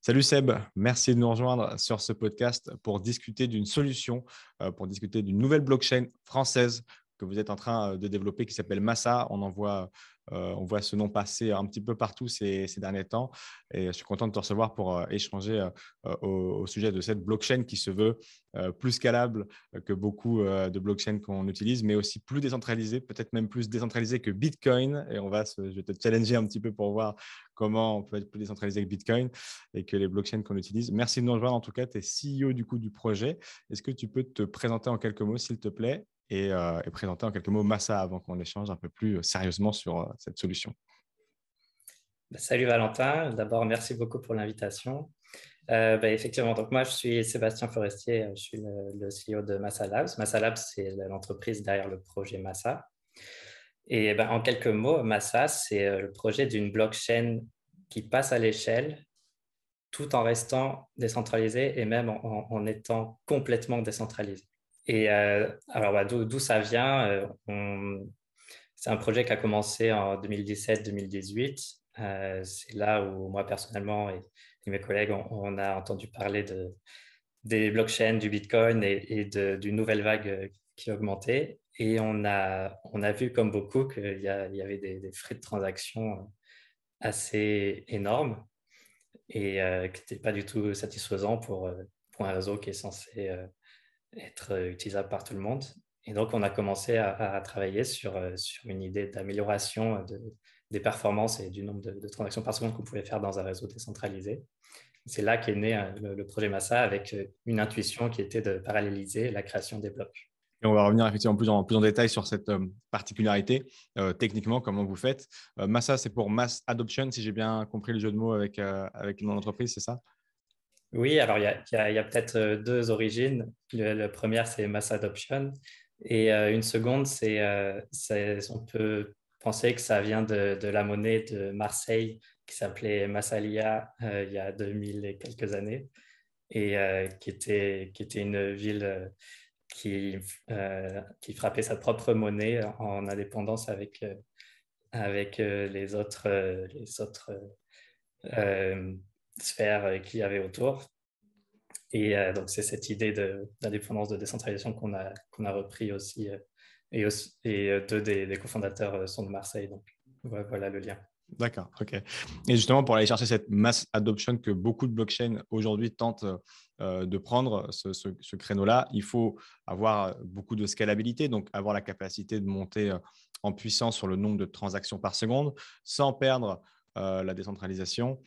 Salut Seb, merci de nous rejoindre sur ce podcast pour discuter d'une solution, pour discuter d'une nouvelle blockchain française que vous êtes en train de développer qui s'appelle Massa. On voit ce nom passer un petit peu partout ces derniers temps et je suis content de te recevoir pour échanger au sujet de cette blockchain qui se veut plus scalable que beaucoup de blockchains qu'on utilise, mais aussi plus décentralisée, peut-être même plus décentralisée que Bitcoin. Et je vais te challenger un petit peu pour voir comment on peut être plus décentralisé que Bitcoin et que les blockchains qu'on utilise. Merci de nous rejoindre. En tout cas, tu es CEO du projet. Est-ce que tu peux te présenter en quelques mots, s'il te plaît, et présenter en quelques mots Massa avant qu'on échange un peu plus sérieusement sur cette solution? Salut Valentin, d'abord merci beaucoup pour l'invitation. Effectivement, donc moi je suis Sébastien Forestier, je suis le CEO de Massa Labs. Massa Labs, c'est l'entreprise derrière le projet Massa. Et en quelques mots, Massa, c'est le projet d'une blockchain qui passe à l'échelle tout en restant décentralisée et même en étant complètement décentralisée. Et alors d'où ça vient C'est un projet qui a commencé en 2017-2018. C'est là où moi personnellement et mes collègues, on a entendu parler des blockchains, du Bitcoin d'une nouvelle vague qui augmentait. Et on a vu comme beaucoup qu'il y avait des frais de transaction assez énormes et qui n'étaient pas du tout satisfaisants pour un réseau qui est censé être utilisable par tout le monde. Et donc, on a commencé à travailler sur une idée d'amélioration des performances et du nombre de transactions par seconde qu'on pouvait faire dans un réseau décentralisé. C'est là qu'est né le projet Massa avec une intuition qui était de paralléliser la création des blocs. Et on va revenir effectivement plus en détail sur cette particularité. Techniquement, comment vous faites. Massa, c'est pour Mass Adoption, si j'ai bien compris le jeu de mots avec le nom d'entreprise, c'est ça? Oui, alors il y a peut-être deux origines. La première, c'est Mass Adoption. Et une seconde, on peut penser que ça vient de la monnaie de Marseille qui s'appelait Massalia il y a 2000 et quelques années et qui était une ville qui frappait sa propre monnaie en indépendance avec les autres euh, sphères qu'il y avait autour. Et donc, c'est cette idée d'indépendance, de décentralisation qu'on a repris aussi. Deux des cofondateurs sont de Marseille. Donc, voilà le lien. D'accord, ok. Et justement, pour aller chercher cette mass adoption que beaucoup de blockchains aujourd'hui tentent de prendre, ce créneau-là, il faut avoir beaucoup de scalabilité, donc avoir la capacité de monter en puissance sur le nombre de transactions par seconde sans perdre la décentralisation.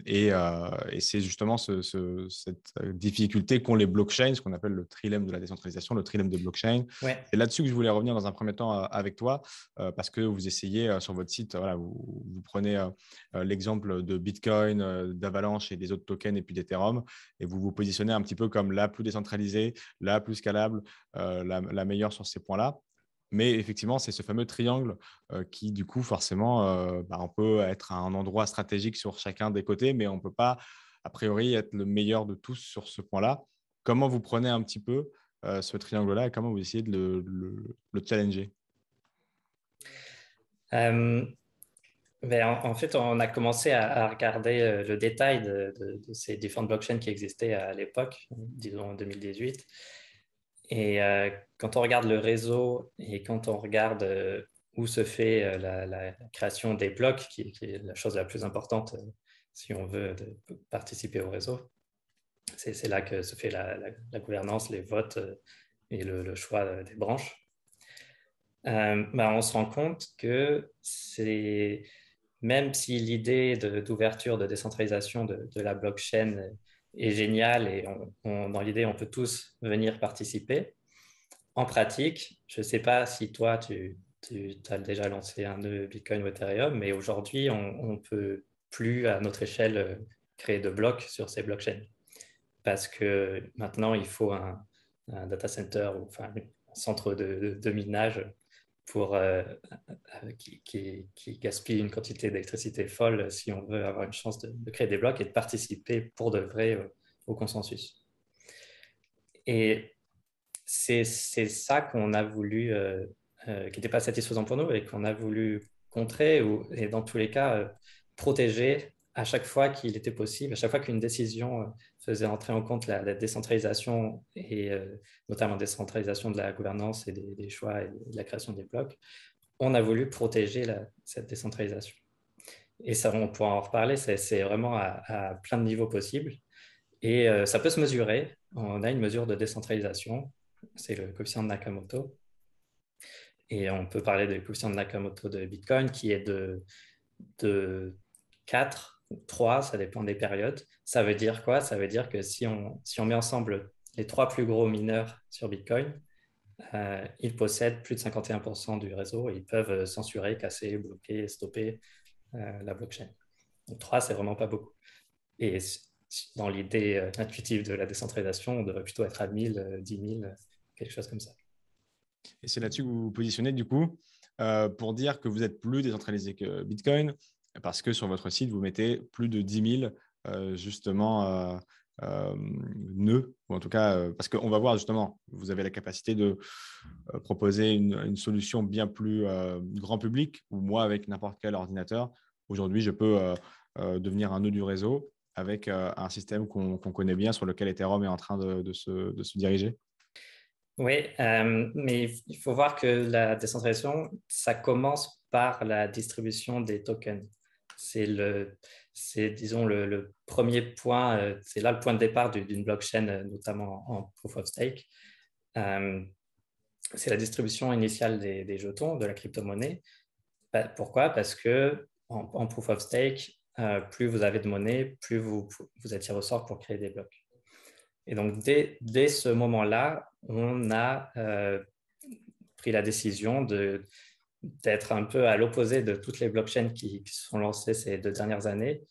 Et c'est justement cette difficulté qu'ont les blockchains, ce qu'on appelle le trilemme de la décentralisation, le trilemme des blockchains. Ouais. C'est là-dessus que je voulais revenir dans un premier temps avec toi parce que vous essayez sur votre site, voilà, vous prenez l'exemple de Bitcoin, d'Avalanche et des autres tokens et puis d'Ethereum, et vous vous positionnez un petit peu comme la plus décentralisée, la plus scalable, la meilleure sur ces points-là. Mais effectivement, c'est ce fameux triangle qui, du coup, forcément, on peut être à un endroit stratégique sur chacun des côtés, mais on ne peut pas, a priori, être le meilleur de tous sur ce point-là. Comment vous prenez un petit peu ce triangle-là et comment vous essayez de le challenger? Euh, en fait, on a commencé à regarder le détail de ces différentes blockchains qui existaient à l'époque, disons en 2018. Et quand on regarde le réseau et quand on regarde où se fait la création des blocs, qui est la chose la plus importante si on veut participer au réseau, c'est là que se fait la gouvernance, les votes et le choix des branches. On se rend compte que même si l'idée d'ouverture, de décentralisation de la blockchain est géniale et dans l'idée, on peut tous venir participer, en pratique, je ne sais pas si toi, tu as déjà lancé un nœud Bitcoin ou Ethereum, mais aujourd'hui, on ne peut plus à notre échelle créer de blocs sur ces blockchains parce que maintenant, il faut un data center ou enfin, un centre de minage qui gaspille une quantité d'électricité folle si on veut avoir une chance de créer des blocs et de participer pour de vrai au consensus. Et c'est ça qu'on a voulu, qui n'était pas satisfaisant pour nous et qu'on a voulu contrer et dans tous les cas protéger à chaque fois qu'il était possible, à chaque fois qu'une décision faisait entrer en compte la décentralisation et notamment décentralisation de la gouvernance et des choix et de la création des blocs, on a voulu protéger cette décentralisation. Et ça, on pourra en reparler, c'est vraiment à plein de niveaux possibles. Et ça peut se mesurer. On a une mesure de décentralisation, c'est le coefficient de Nakamoto. Et on peut parler du coefficient de Nakamoto de Bitcoin qui est de 4 ou 3, ça dépend des périodes. Ça veut dire quoi? Ça veut dire que si on met ensemble les 3 plus gros mineurs sur Bitcoin, ils possèdent plus de 51% du réseau et ils peuvent censurer, casser, bloquer, stopper la blockchain. Donc 3, c'est vraiment pas beaucoup. Et dans l'idée intuitive de la décentralisation, on devrait plutôt être à 1000, 10 000, quelque chose comme ça. Et c'est là-dessus que vous vous positionnez du coup pour dire que vous êtes plus décentralisé que Bitcoin parce que sur votre site, vous mettez plus de 10 000 justement nœuds, ou en tout cas, parce qu'on va voir justement, vous avez la capacité de proposer une solution bien plus grand public, ou moi, avec n'importe quel ordinateur, aujourd'hui, je peux devenir un nœud du réseau avec un système qu'on connaît bien, sur lequel Ethereum est en train de se diriger. Oui, mais il faut voir que la décentralisation, ça commence par la distribution des tokens. Disons, le premier point, c'est là le point de départ d'une blockchain, notamment en proof of stake. C'est la distribution initiale des jetons, de la crypto-monnaie. Pourquoi? Parce que en proof of stake, plus vous avez de monnaie, plus vous êtes tiré au sort pour créer des blocs. Et donc, dès ce moment-là, on a pris la décision d'être un peu à l'opposé de toutes les blockchains qui se sont lancées ces 2 dernières années,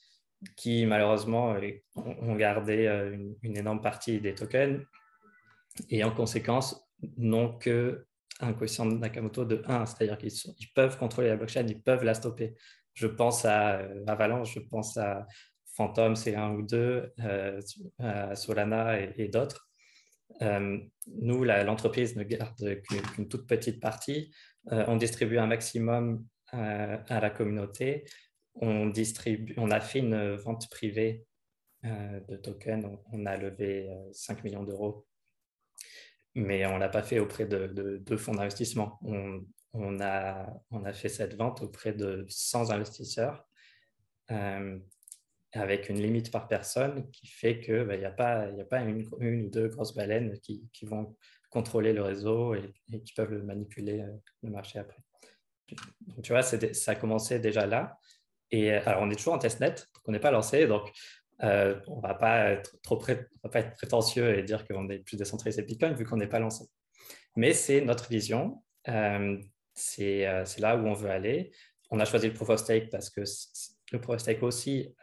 qui malheureusement ont gardé une énorme partie des tokens et en conséquence n'ont qu'un coefficient de Nakamoto de 1, c'est-à-dire qu'ils peuvent contrôler la blockchain, ils peuvent la stopper. Je pense à Avalanche, je pense à Phantom, c'est 1 ou 2, à Solana et d'autres. Nous, l'entreprise ne garde qu'une toute petite partie. On distribue un maximum à la communauté. On a fait une vente privée de tokens. On a levé 5 millions d'euros, mais on ne l'a pas fait auprès de fonds d'investissement. On a fait cette vente auprès de 100 investisseurs avec une limite par personne qui fait qu'il n'y a pas une ou deux grosses baleines qui vont contrôler le réseau et qui peuvent manipuler le marché après. Donc, tu vois, ça a commencé déjà là. Et alors, on est toujours en testnet, donc on n'est pas lancé, donc on ne va pas être prétentieux et dire qu'on est plus décentralisé Bitcoin vu qu'on n'est pas lancé. Mais c'est notre vision, c'est là où on veut aller. On a choisi le Proof of Stake parce que le Proof of Stake aussi,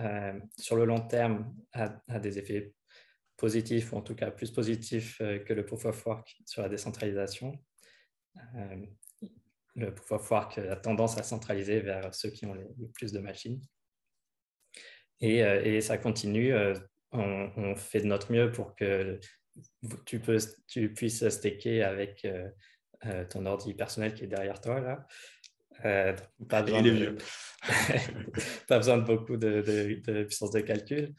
sur le long terme, a des effets positifs, ou en tout cas plus positifs que le Proof of Work sur la décentralisation. Le Proof of Work a tendance à centraliser vers ceux qui ont le plus de machines. Et ça continue. On fait de notre mieux pour que tu puisses staker avec ton ordi personnel qui est derrière toi, là. Pas besoin pas besoin de beaucoup de puissance de calcul.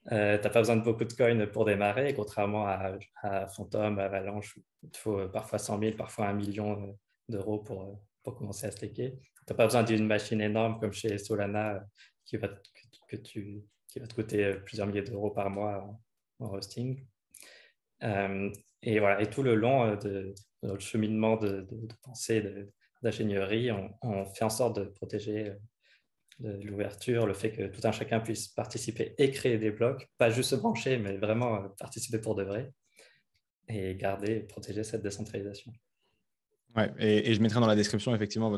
Tu n'as pas besoin de beaucoup de coins pour démarrer, contrairement à Phantom, à Avalanche, il te faut parfois 100 000, parfois 1 million d'euros pour commencer à staker. Tu n'as pas besoin d'une machine énorme comme chez Solana qui va te coûter plusieurs milliers d'euros par mois en hosting. Et voilà, et tout le long de notre cheminement de pensée, d'ingénierie, on fait en sorte de protéger de l'ouverture, le fait que tout un chacun puisse participer et créer des blocs, pas juste se brancher, mais vraiment participer pour de vrai et garder et protéger cette décentralisation. Ouais, et je mettrai dans la description effectivement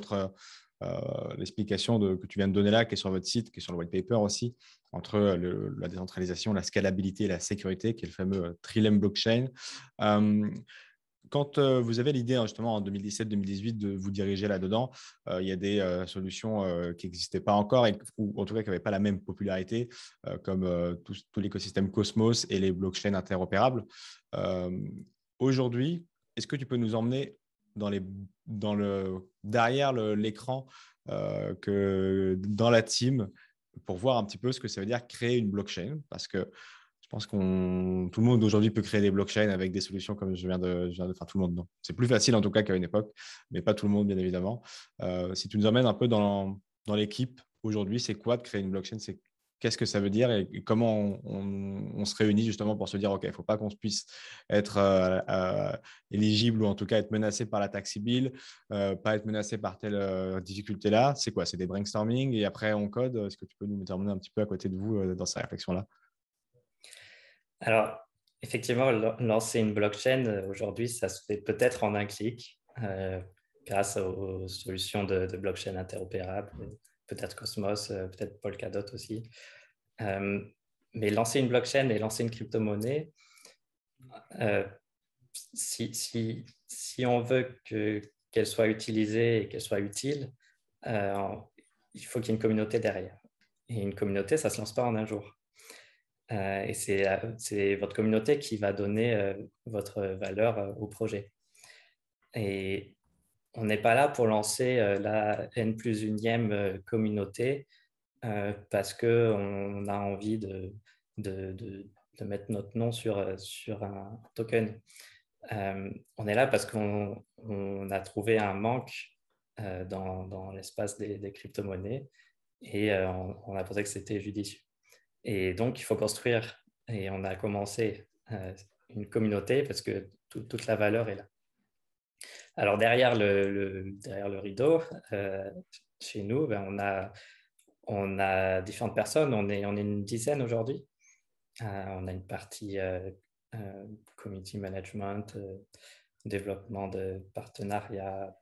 l'explication que tu viens de donner là, qui est sur votre site, qui est sur le white paper aussi, entre la décentralisation, la scalabilité et la sécurité, qui est le fameux Trilem blockchain. Quand vous avez l'idée justement en 2017-2018 de vous diriger là-dedans, il y a des solutions qui n'existaient pas encore, ou en tout cas qui n'avaient pas la même popularité, comme tout l'écosystème Cosmos et les blockchains interopérables. Aujourd'hui, est-ce que tu peux nous emmener derrière l'écran, que dans la team, pour voir un petit peu ce que ça veut dire créer une blockchain, parce que je pense tout le monde aujourd'hui peut créer des blockchains avec des solutions comme enfin tout le monde, non. C'est plus facile en tout cas qu'à une époque, mais pas tout le monde, bien évidemment. Si tu nous emmènes un peu dans l'équipe aujourd'hui, c'est quoi de créer une blockchain? Qu'est-ce que ça veut dire et comment on se réunit justement pour se dire, OK, il ne faut pas qu'on puisse être éligible ou en tout cas être menacé par la tax bill, pas être menacé par telle difficulté-là. C'est quoi? C'est des brainstorming et après on code. Est-ce que tu peux nous terminer un petit peu à côté de vous dans ces réflexions-là? Alors, effectivement, lancer une blockchain, aujourd'hui, ça se fait peut-être en un clic grâce aux solutions de blockchain interopérables, peut-être Cosmos, peut-être Polkadot aussi. Mais lancer une blockchain et lancer une crypto-monnaie, si on veut qu'elle soit utilisée et qu'elle soit utile, il faut qu'il y ait une communauté derrière. Et une communauté, ça ne se lance pas en un jour. Et c'est votre communauté qui va donner votre valeur au projet. Et on n'est pas là pour lancer la N plus unième communauté parce qu'on a envie de mettre notre nom sur un token. On est là parce qu'on a trouvé un manque dans l'espace des crypto-monnaies et on a pensé que c'était judicieux. Et donc, il faut construire. Et on a commencé une communauté parce que toute la valeur est là. Alors, derrière le rideau, chez nous, on a différentes personnes. On est une dizaine aujourd'hui. On a une partie community management, développement de partenariats,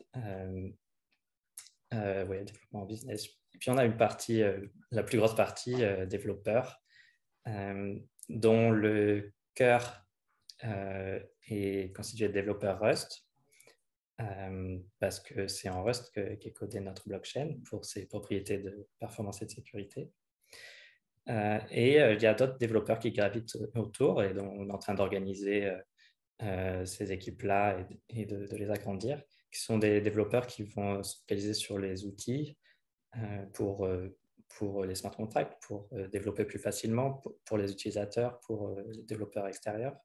développement business. Et puis, on a une partie, la plus grosse partie, développeurs, dont le cœur est constitué de développeurs Rust, parce que c'est en Rust qu'est codé notre blockchain pour ses propriétés de performance et de sécurité. Et il y a d'autres développeurs qui gravitent autour et dont on est en train d'organiser ces équipes-là et de les agrandir, qui sont des développeurs qui vont se focaliser sur les outils pour les smart contracts, pour développer plus facilement, pour les utilisateurs, pour les développeurs extérieurs.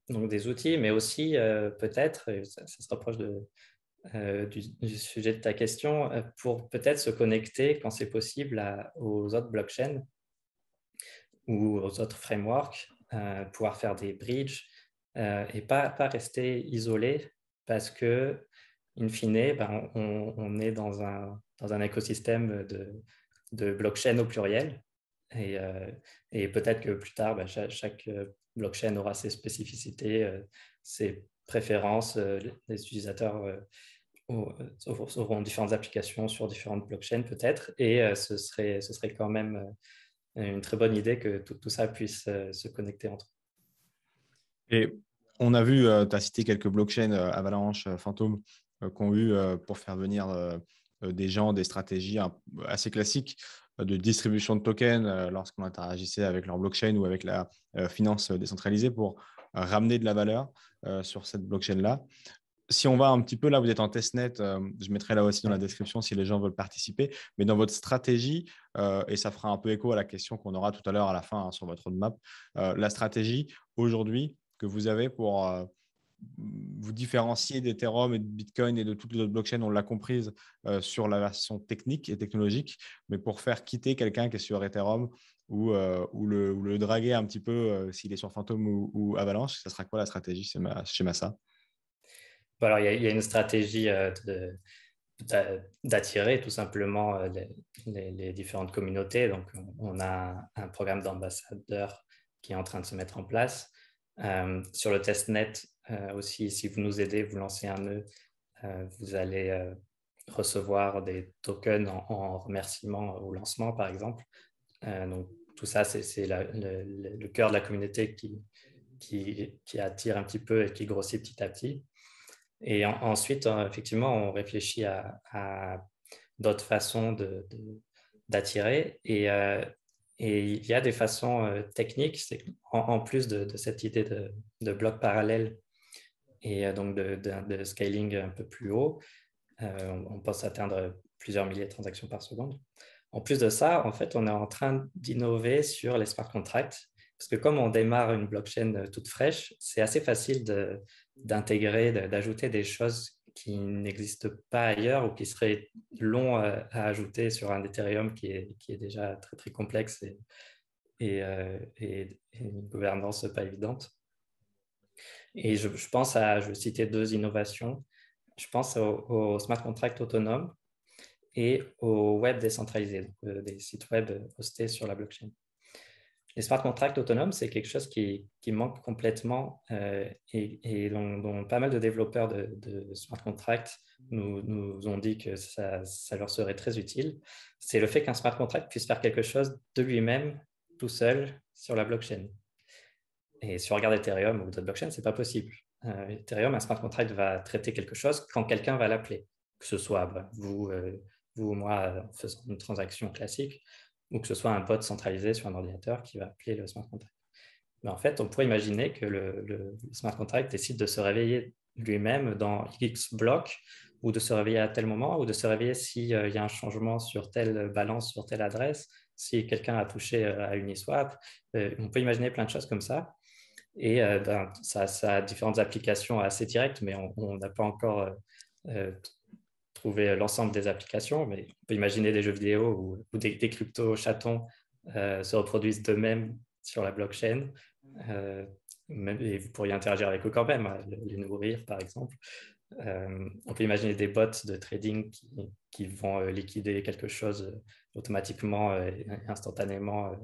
Donc des outils, mais aussi peut-être, ça se rapproche du sujet de ta question, pour peut-être se connecter quand c'est possible aux autres blockchains ou aux autres frameworks, pouvoir faire des bridges et pas rester isolé parce que, in fine, on est dans un écosystème de blockchain au pluriel. Et peut-être que plus tard, chaque blockchain aura ses spécificités, ses préférences. Les utilisateurs auront différentes applications sur différentes blockchains peut-être. Et ce serait quand même une très bonne idée que tout ça puisse se connecter entre eux. Et on a vu, tu as cité quelques blockchains, Avalanche, Phantom, qui ont eu pour faire venir des gens, des stratégies assez classiques de distribution de tokens lorsqu'on interagissait avec leur blockchain ou avec la finance décentralisée pour ramener de la valeur sur cette blockchain-là. Si on va un petit peu là, vous êtes en testnet, je mettrai là aussi dans la description si les gens veulent participer, mais dans votre stratégie, et ça fera un peu écho à la question qu'on aura tout à l'heure à la fin sur votre roadmap, la stratégie aujourd'hui que vous avez pour vous différencier d'Ethereum et de Bitcoin et de toutes les autres blockchains, on l'a comprise sur la version technique et technologique, mais pour faire quitter quelqu'un qui est sur Ethereum ou le draguer un petit peu s'il est sur Phantom ou Avalanche, ça sera quoi la stratégie chez Massa? Alors, il y a une stratégie d'attirer tout simplement les différentes communautés. Donc, on a un programme d'ambassadeurs qui est en train de se mettre en place. Sur le testnet aussi, si vous nous aidez, vous lancez un nœud, vous allez recevoir des tokens en remerciement au lancement, par exemple. Donc, tout ça, c'est le cœur de la communauté qui attire un petit peu et qui grossit petit à petit. Et ensuite, effectivement, on réfléchit à d'autres façons d'attirer. Et il y a des façons techniques, en plus de cette idée de bloc parallèle et donc de scaling un peu plus haut, on pense atteindre plusieurs milliers de transactions par seconde. En plus de ça, en fait, on est en train d'innover sur les smart contracts parce que comme on démarre une blockchain toute fraîche, c'est assez facile d'intégrer, d'ajouter des choses qui n'existent pas ailleurs ou qui seraient longs à ajouter sur un Ethereum qui est déjà très, très complexe et une gouvernance pas évidente. Et je vais citer deux innovations. Je pense au smart contract autonome et au web décentralisé, donc des sites web hostés sur la blockchain. Les smart contracts autonomes, c'est quelque chose qui manque complètement et dont pas mal de développeurs de smart contracts nous ont dit que ça leur serait très utile. C'est le fait qu'un smart contract puisse faire quelque chose de lui-même, tout seul, sur la blockchain. Et si on regarde Ethereum ou d'autres blockchains, ce n'est pas possible. Ethereum, un smart contract va traiter quelque chose quand quelqu'un va l'appeler, que ce soit vous ou moi en faisant une transaction classique, ou que ce soit un bot centralisé sur un ordinateur qui va appeler le smart contract. Mais en fait, on pourrait imaginer que le smart contract décide de se réveiller lui-même dans X blocs, ou de se réveiller à tel moment, ou de se réveiller s'il y a un changement sur telle balance, sur telle adresse, si quelqu'un a touché à Uniswap. On peut imaginer plein de choses comme ça. Et ça a différentes applications assez directes, mais on n'a pas encore trouvé l'ensemble des applications. Mais on peut imaginer des jeux vidéo où des crypto chatons se reproduisent d'eux-mêmes sur la blockchain. Et vous pourriez interagir avec eux quand même, les nourrir par exemple. On peut imaginer des bots de trading qui vont liquider quelque chose automatiquement et instantanément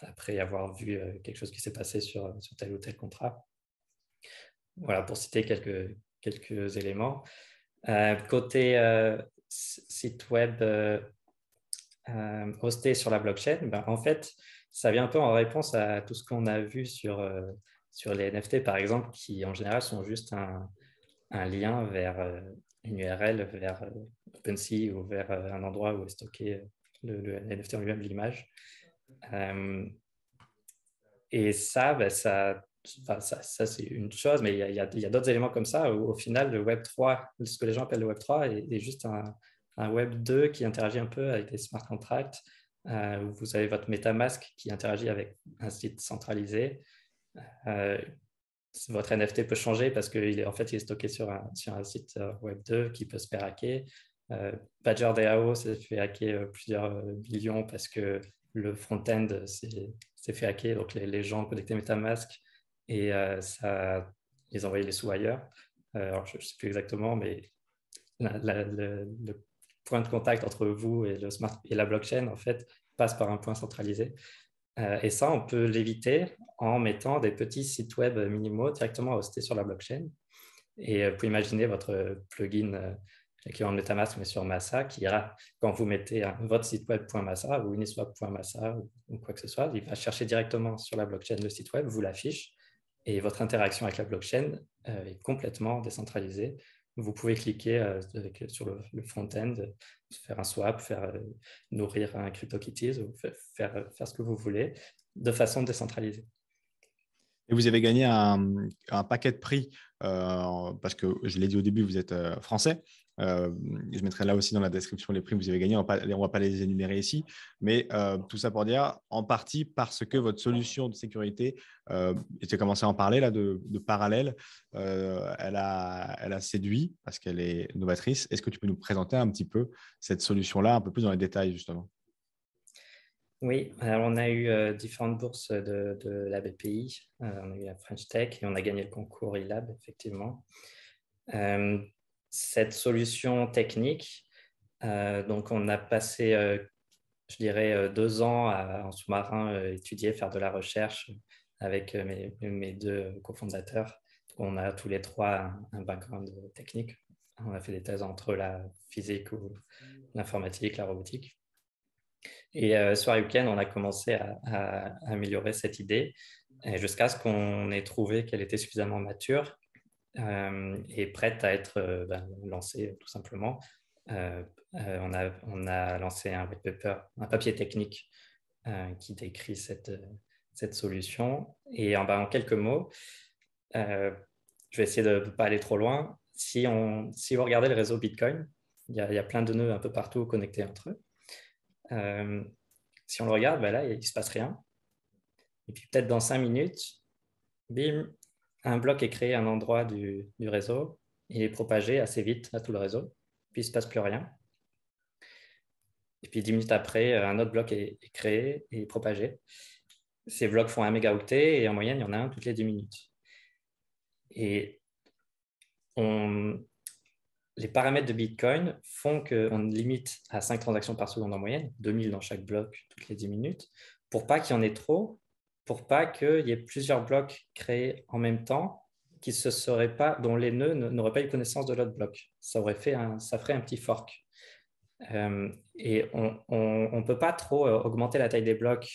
après avoir vu quelque chose qui s'est passé sur tel ou tel contrat. Voilà, pour citer quelques éléments. Côté site web hosté sur la blockchain, ben, en fait, ça vient un peu en réponse à tout ce qu'on a vu sur les NFT, par exemple, qui en général sont juste un lien vers une URL, vers OpenSea ou vers un endroit où est stocké le NFT en lui-même, l'image. Et ça, ben, ça c'est une chose, mais il y a d'autres éléments comme ça où au final, le Web 3, ce que les gens appellent le Web 3, est juste un Web 2 qui interagit un peu avec des smart contracts, où vous avez votre MetaMask qui interagit avec un site centralisé. Votre NFT peut changer parce qu'il est stocké sur un site Web 2 qui peut se faire hacker. Badger.dao s'est fait hacker plusieurs millions parce que le front-end s'est fait hacker. Donc, les gens ont connecté MetaMask et ça les envoyé les sous ailleurs. Alors, je ne sais plus exactement, mais le point de contact entre vous et la blockchain, en fait, passe par un point centralisé. Et ça, on peut l'éviter en mettant des petits sites web minimaux directement hostés sur la blockchain. Et vous pouvez imaginer votre plugin qui est en MetaMask, mais sur Massa, qui ira, quand vous mettez votre site web.massa ou uniswap.massa ou quoi que ce soit, il va chercher directement sur la blockchain le site web, vous l'affiche, et votre interaction avec la blockchain est complètement décentralisée. Vous pouvez cliquer sur le front-end, faire un swap, nourrir un CryptoKitties, ou faire ce que vous voulez de façon décentralisée. Et vous avez gagné un paquet de prix parce que je l'ai dit au début, vous êtes français. Je mettrai là aussi dans la description les prix que vous avez gagnés. On ne va pas les énumérer ici, mais tout ça pour dire en partie parce que votre solution de sécurité, et tu as commencé à en parler là de parallèle, elle a séduit parce qu'elle est novatrice. Est-ce que tu peux nous présenter un petit peu cette solution-là, un peu plus dans les détails justement? Oui, alors on a eu différentes bourses de la BPI, on a eu la French Tech et on a gagné le concours eLab, effectivement. Cette solution technique, donc on a passé, je dirais, 2 ans en sous-marin étudier, faire de la recherche avec mes deux cofondateurs. On a tous les trois un background technique. On a fait des thèses entre la physique ou l'informatique, la robotique. Et sur week-end, on a commencé à améliorer cette idée jusqu'à ce qu'on ait trouvé qu'elle était suffisamment mature et prête à être lancée tout simplement. On a lancé un white paper, un papier technique qui décrit cette solution. Et en quelques mots, je vais essayer de ne pas aller trop loin. Si vous regardez le réseau Bitcoin, il y a plein de nœuds un peu partout connectés entre eux. Si on le regarde, là, il ne se passe rien. Et puis peut-être dans 5 minutes, bim, un bloc est créé à un endroit du réseau. Il est propagé assez vite à tout le réseau. Puis il ne se passe plus rien. Et puis 10 minutes après, un autre bloc est créé et propagé. Ces blocs font 1 mégaoctet et en moyenne, il y en a un toutes les 10 minutes. Et les paramètres de Bitcoin font qu'on limite à 5 transactions par seconde en moyenne, 2000 dans chaque bloc toutes les 10 minutes, pour pas qu'il y en ait trop, pour pas qu'il y ait plusieurs blocs créés en même temps qui se seraient pas, dont les nœuds n'auraient pas eu connaissance de l'autre bloc. Ça ferait un petit fork. Et on ne peut pas trop augmenter la taille des blocs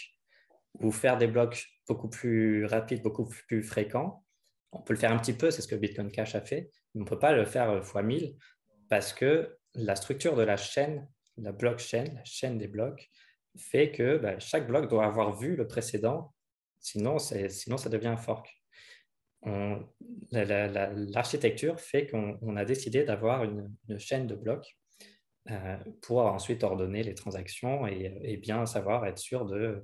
ou faire des blocs beaucoup plus rapides, beaucoup plus fréquents. On peut le faire un petit peu, c'est ce que Bitcoin Cash a fait, mais on ne peut pas le faire fois 1000 parce que la structure de la chaîne, la blockchain, la chaîne des blocs, fait que chaque bloc doit avoir vu le précédent, sinon ça devient un fork. L'architecture fait qu'on a décidé d'avoir une chaîne de blocs pour ensuite ordonner les transactions et bien savoir, être sûr de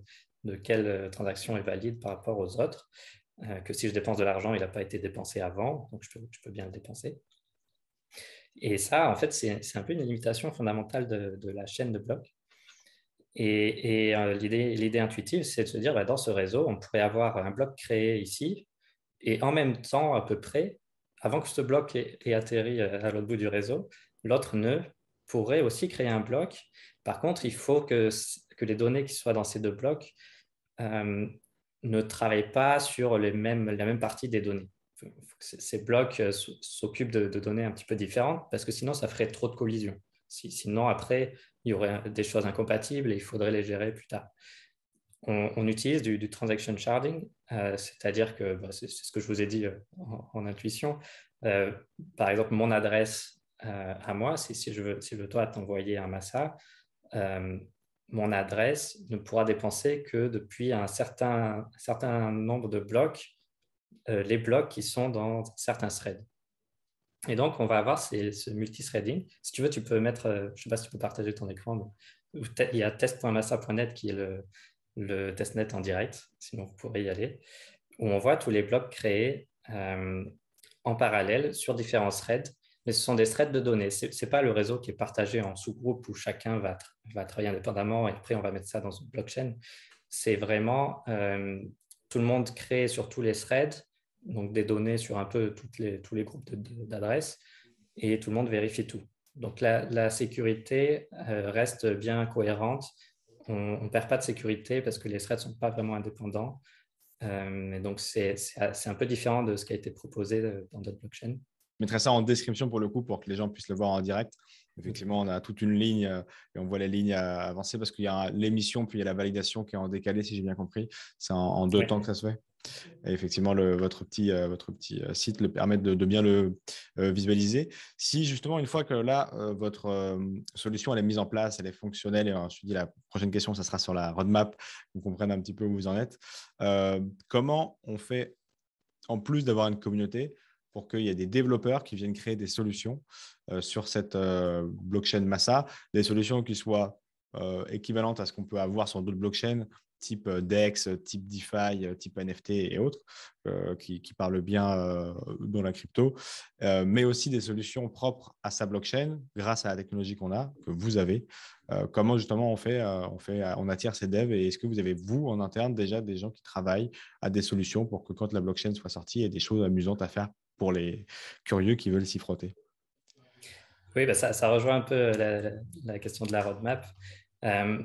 quelle transaction est valide par rapport aux autres, que si je dépense de l'argent, il n'a pas été dépensé avant, donc je peux bien le dépenser. Et ça, en fait, c'est un peu une limitation fondamentale de la chaîne de blocs. Et l'idée intuitive, c'est de se dire, dans ce réseau, on pourrait avoir un bloc créé ici, et en même temps, à peu près, avant que ce bloc ait atterri à l'autre bout du réseau, l'autre nœud pourrait aussi créer un bloc. Par contre, il faut que les données qui soient dans ces deux blocs ne travaillent pas sur la même partie des données. Il faut que ces blocs s'occupent de données un petit peu différentes parce que sinon, ça ferait trop de collisions. Sinon, après, il y aurait des choses incompatibles et il faudrait les gérer plus tard. On utilise du transaction sharding, c'est-à-dire que c'est ce que je vous ai dit en intuition. Par exemple, mon adresse à moi, si je veux toi t'envoyer un Massa, mon adresse ne pourra dépenser que depuis un certain nombre de blocs, les blocs qui sont dans certains threads. Et donc, on va avoir ce multithreading. Si tu veux, tu peux mettre, je ne sais pas si tu peux partager ton écran, il y a test.massa.net qui est le testnet en direct, sinon vous pourrez y aller, où on voit tous les blocs créés en parallèle sur différents threads, mais ce sont des threads de données. Ce n'est pas le réseau qui est partagé en sous-groupes où chacun va travailler indépendamment et après on va mettre ça dans une blockchain. C'est vraiment tout le monde crée sur tous les threads, donc des données sur un peu tous les groupes d'adresses et tout le monde vérifie tout. Donc la sécurité reste bien cohérente. On ne perd pas de sécurité parce que les threads ne sont pas vraiment indépendants. Et donc, c'est un peu différent de ce qui a été proposé dans d'autres blockchains. Je mettrai ça en description pour le coup pour que les gens puissent le voir en direct. Effectivement, on a toute une ligne et on voit les lignes avancer parce qu'il y a l'émission puis il y a la validation qui est en décalé, si j'ai bien compris. C'est en deux temps que ça se fait. Et effectivement, votre petit site le permet de bien le visualiser. Si justement, une fois que là, votre solution elle est mise en place, elle est fonctionnelle, et ensuite la prochaine question, ça sera sur la roadmap, vous comprenez un petit peu où vous en êtes. Comment on fait, en plus d'avoir une communauté, pour qu'il y ait des développeurs qui viennent créer des solutions sur cette blockchain Massa, des solutions qui soient équivalentes à ce qu'on peut avoir sur d'autres blockchains, type DEX, type DeFi, type NFT et autres, qui parlent bien dans la crypto, mais aussi des solutions propres à sa blockchain grâce à la technologie qu'on a, que vous avez. Comment justement on attire ces devs et est-ce que vous avez, vous, en interne, déjà des gens qui travaillent à des solutions pour que quand la blockchain soit sortie, il y ait des choses amusantes à faire pour les curieux qui veulent s'y frotter? Oui, ça rejoint un peu la question de la roadmap.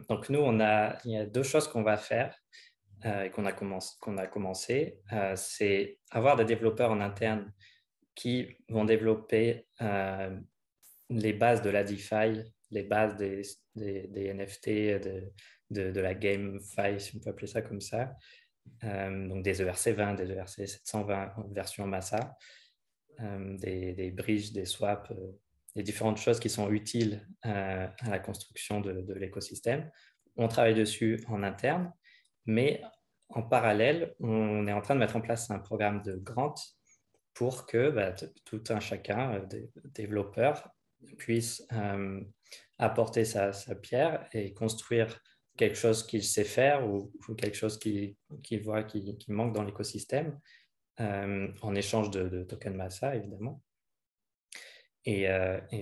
Donc, nous, il y a deux choses qu'on va faire et qu'on a commencé. C'est avoir des développeurs en interne qui vont développer les bases de la DeFi, les bases des NFT, de la GameFi, si on peut appeler ça comme ça. Donc des ERC20, des ERC720 en version Massa, des bridges, des swaps, des différentes choses qui sont utiles à la construction de l'écosystème. On travaille dessus en interne, mais en parallèle, on est en train de mettre en place un programme de grant pour que tout un chacun, des développeurs, puisse apporter sa pierre et construire quelque chose qu'il sait faire ou quelque chose qu'il voit qui manque dans l'écosystème en échange de tokens Massa, évidemment. Et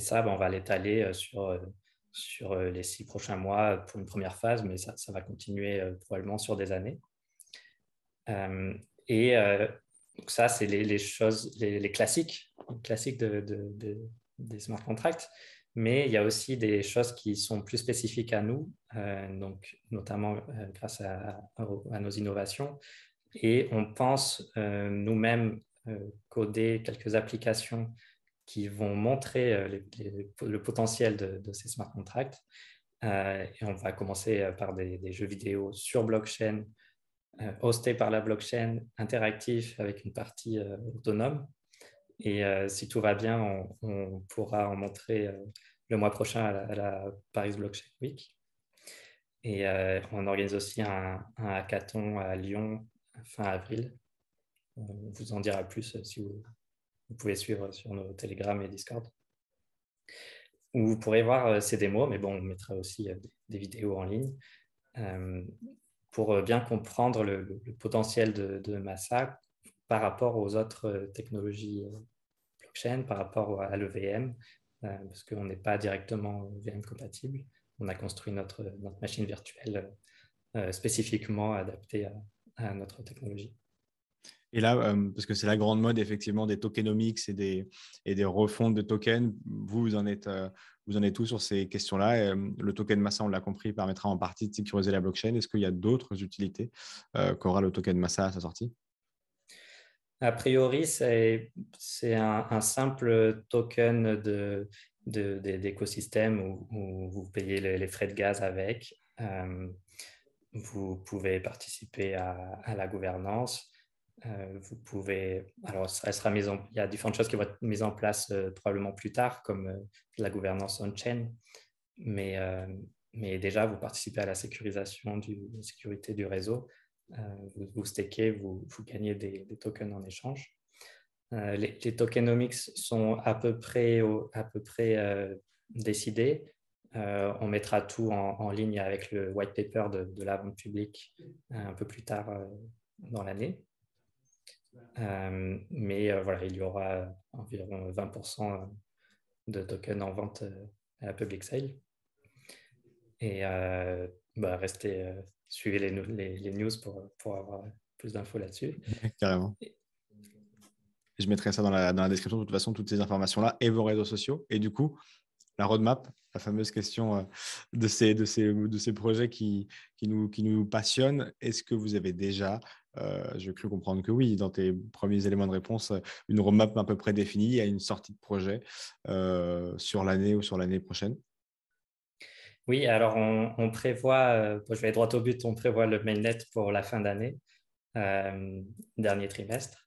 ça, on va l'étaler sur les 6 prochains mois pour une première phase, mais ça va continuer probablement sur des années. Donc ça, c'est les choses, les classiques des smart contracts. Mais il y a aussi des choses qui sont plus spécifiques à nous, donc notamment grâce à nos innovations. Et on pense nous-mêmes coder quelques applications qui vont montrer le potentiel de ces smart contracts. Et on va commencer par des jeux vidéo sur blockchain, hostés par la blockchain, interactifs avec une partie autonome. Et si tout va bien, on pourra en montrer le mois prochain à la Paris Blockchain Week. Et on organise aussi un hackathon à Lyon fin avril. On vous en dira plus si vous pouvez suivre sur nos Telegram et Discord. Où vous pourrez voir ces démos, mais on mettra aussi des vidéos en ligne pour bien comprendre le potentiel de Massa par rapport aux autres technologies blockchain, par rapport à l'EVM, parce qu'on n'est pas directement EVM compatible. On a construit notre machine virtuelle spécifiquement adaptée à notre technologie. Et là, parce que c'est la grande mode effectivement des tokenomics et des refontes de tokens, vous en êtes où sur ces questions-là? Le token Massa, on l'a compris, permettra en partie de sécuriser la blockchain. Est-ce qu'il y a d'autres utilités qu'aura le token Massa à sa sortie? A priori, c'est un simple token d'écosystème où vous payez les frais de gaz avec. Vous pouvez participer à la gouvernance. Vous pouvez, alors elle sera il y a différentes choses qui vont être mises en place probablement plus tard, comme la gouvernance on-chain, mais déjà vous participez à la sécurisation la sécurité du réseau. Vous stakez, vous gagnez des tokens en échange. Les tokenomics sont à peu près décidés. On mettra tout en ligne avec le white paper de la vente publique un peu plus tard dans l'année. Mais voilà, il y aura environ 20% de tokens en vente à la public sale. Et suivez les news pour avoir plus d'infos là-dessus. Carrément. Je mettrai ça dans la description de toute façon, toutes ces informations-là et vos réseaux sociaux. Et du coup, la roadmap, la fameuse question de ces projets qui nous passionnent. Est-ce que vous avez déjà, j'ai cru comprendre que oui, dans tes premiers éléments de réponse, une roadmap à peu près définie à une sortie de projet sur l'année ou sur l'année prochaine? Oui, alors on prévoit, je vais aller droit au but, on prévoit le mainnet pour la fin d'année, dernier trimestre.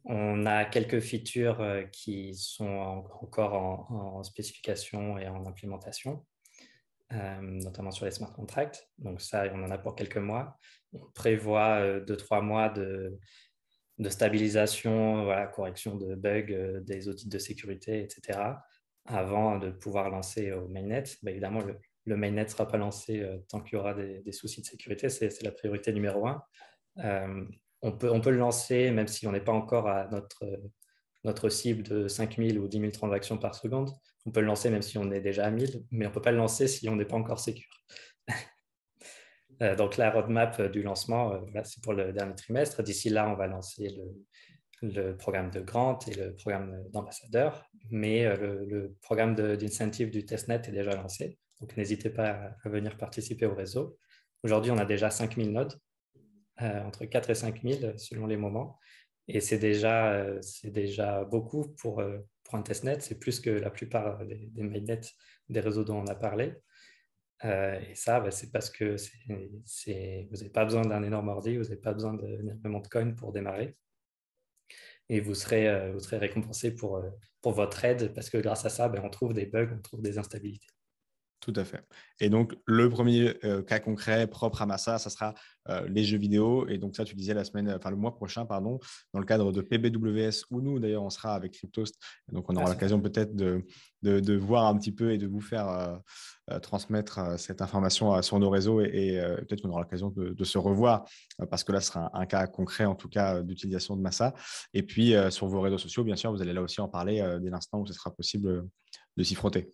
On a quelques features qui sont encore en spécification et en implémentation, notamment sur les smart contracts. Donc ça, on en a pour quelques mois. On prévoit 2-3 mois de stabilisation, voilà, correction de bugs, des audits de sécurité, etc., avant de pouvoir lancer au mainnet. Évidemment, le mainnet ne sera pas lancé tant qu'il y aura des soucis de sécurité. C'est la priorité numéro 1. On peut le lancer même si on n'est pas encore à notre cible de 5000 ou 10 000 transactions par seconde. On peut le lancer même si on est déjà à 1000, mais on ne peut pas le lancer si on n'est pas encore sécure. Donc la roadmap du lancement, c'est pour le dernier trimestre. D'ici là, on va lancer le programme de grant et le programme d'ambassadeur, mais le programme d'incentive du testnet est déjà lancé. Donc n'hésitez pas à venir participer au réseau. Aujourd'hui, on a déjà 5000 nodes. Entre 4 et 5 000 selon les moments. Et c'est déjà beaucoup pour un testnet. C'est plus que la plupart des mainnets des réseaux dont on a parlé. Et ça, c'est parce que vous n'avez pas besoin d'un énorme ordi, vous n'avez pas besoin d'énormément de coins pour démarrer. Et vous serez récompensé pour votre aide parce que grâce à ça, on trouve des bugs, on trouve des instabilités. Tout à fait. Et donc, le premier cas concret propre à Massa, ça sera les jeux vidéo. Et donc, ça, tu disais le mois prochain, pardon, dans le cadre de PBWS, où nous, d'ailleurs, on sera avec Cryptost. Et donc, on Ah, aura super. l'occasion peut-être de voir un petit peu et de vous faire transmettre cette information sur nos réseaux. Et peut-être qu'on aura l'occasion de se revoir, parce que là, ce sera un cas concret, en tout cas, d'utilisation de Massa. Et puis, sur vos réseaux sociaux, bien sûr, vous allez là aussi en parler dès l'instant où ce sera possible de s'y frotter.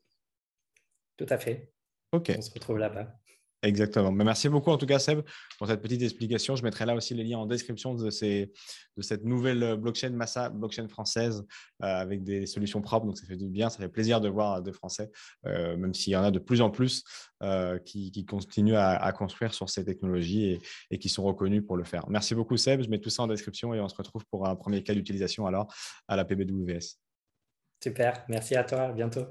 Tout à fait. OK. On se retrouve là-bas. Exactement. Mais merci beaucoup en tout cas, Seb, pour cette petite explication. Je mettrai là aussi les liens en description de cette nouvelle blockchain Massa, blockchain française, avec des solutions propres. Donc, ça fait du bien, ça fait plaisir de voir des Français, même s'il y en a de plus en plus qui continuent à construire sur ces technologies et qui sont reconnus pour le faire. Merci beaucoup, Seb. Je mets tout ça en description et on se retrouve pour un premier cas d'utilisation alors à la PBWS. Super. Merci à toi. À bientôt.